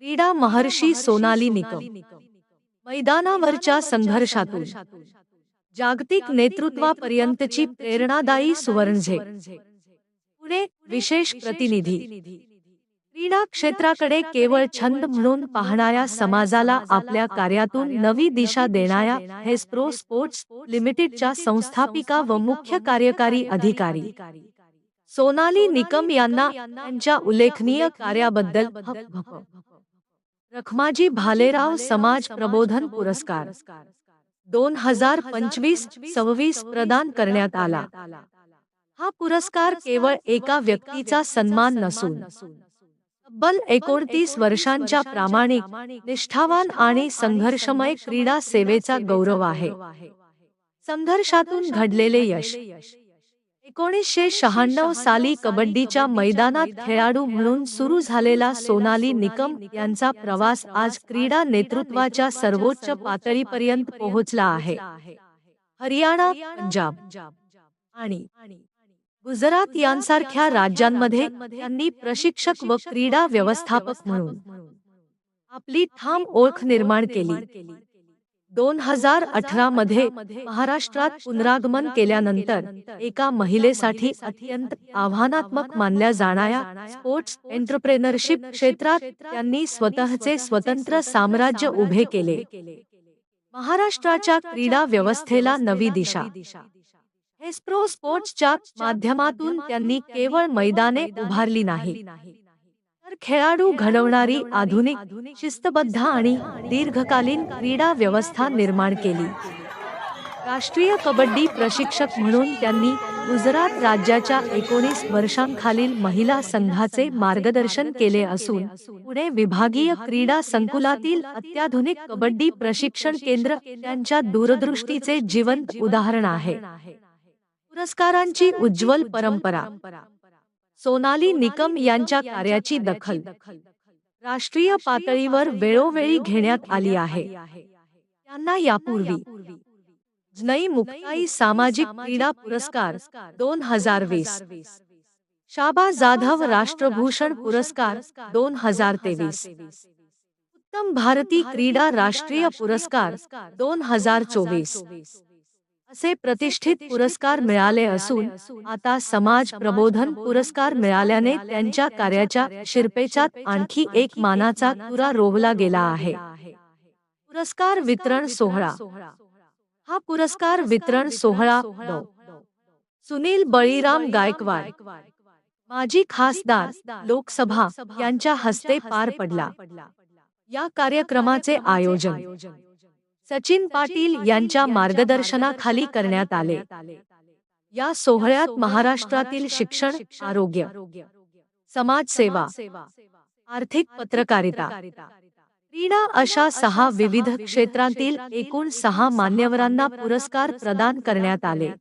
क्रीडा महर्षी सोनाली निकम मैदानावरच्या संघर्षातून जागतिक नेतृत्वापर्यंतची प्रेरणादायी सुवर्णझेप. पुणे विशेष प्रतिनिधी. क्रीडा क्षेत्राकडे केवळ छंद म्हणून पाहणाऱ्या समाजाला आपल्या कार्यातून नवी दिशा देणाऱ्या हेस्प्रो स्पोर्ट्स लिमिटेडच्या संस्थापिका व मुख्य कार्यकारी अधिकारी सोनाली निकम यांना त्यांच्या उल्लेखनीय कार्याबद्दल रखमाजी भालेराव समाज प्रबोधन पुरस्कार 2025-26 प्रदान करण्यात आला. हा पुरस्कार केवळ एका व्यक्तीचा सन्मान नसून तब्बल 29 वर्षांच्या प्रामाणिक, निष्ठावान आणि संघर्षमय क्रीडा सेवेचा गौरव आहे. संघर्षातून घडलेले यश. 1996 साली कबड्डीच्या मैदानात खेळाडू म्हणून सुरू झालेला सोनाली निकम यांचा प्रवास आज क्रीडा नेतृत्वाच्या सर्वोच्च पातळीपर्यंत पोहोचला आहे. हरियाणा, पंजाब आणि गुजरात यांसारख्या राज्यांमध्ये त्यांनी प्रशिक्षक व क्रीडा व्यवस्थापक म्हणून आपली ठाम ओळख निर्माण केली. 2018 मध्ये महाराष्ट्रात पुनरागमन केल्यानंतर एका महिलेसाठी अत्यंत आव्हानात्मक मानल्या जाणाऱ्या स्पोर्ट्स एंटरप्रेनरशिप क्षेत्रात त्यांनी स्वतःचे स्वतंत्र साम्राज्य उभे केले. महाराष्ट्राच्या क्रीडा व्यवस्थेला नवी दिशा. हेस्प्रो स्पोर्ट्सच्या माध्यमातून त्यांनी केवळ मैदाने उभारली नाही, तर खेळाडू घडवणारी आधुनिक, शिस्तबद्ध आणि दीर्घकालीन क्रीडा व्यवस्था निर्माण केली. राष्ट्रीय कबड्डी प्रशिक्षक म्हणून त्यांनी गुजरात राज्याच्या 19 वर्षांखालील महिला संघाचे मार्गदर्शन केले असून पुणे विभागीय क्रीडा संकुलातील अत्याधुनिक कबड्डी प्रशिक्षण केंद्र त्यांच्या दूरदृष्टीचे जिवंत उदाहरण आहे. पुरस्कारांची उज्ज्वल परंपरा. सोनाली निकम यांच्या कार्याची दखल राष्ट्रीय पातळीवर वेळोवेळी घेण्यात आली आहे. त्यांना यापूर्वी जनै मुक्ताई सामाजिक क्रीडा पुरस्कार 2020, शाबा जाधव राष्ट्रभूषण पुरस्कार 2023, उत्तम भारती क्रीडा राष्ट्रीय पुरस्कार 2024 असे प्रतिष्ठित पुरस्कार मिळाले असून आता समाज प्रबोधन पुरस्कार मिळाल्याने त्यांच्या कार्याच्या शिरपेचात आणखी एक मानाचा तुरा रोवला गेला आहे. पुरस्कार वितरण सोहळा. हा पुरस्कार वितरण सोहळा सुनील बळीराम गायकवाड, माजी खासदार, लोकसभा यांच्या हस्ते पार पडला. या कार्यक्रमाचे आयोजन सचिन पाटील यांच्या मार्गदर्शनाखाली करण्यात आले. या सोहळ्यात महाराष्ट्रातील शिक्षण, आरोग्य, समाजसेवा, आर्थिक, पत्रकारिता, क्रीडा अशा 6 विविध क्षेत्रांतील एकूण 6 मान्यवरांना पुरस्कार प्रदान करण्यात आले.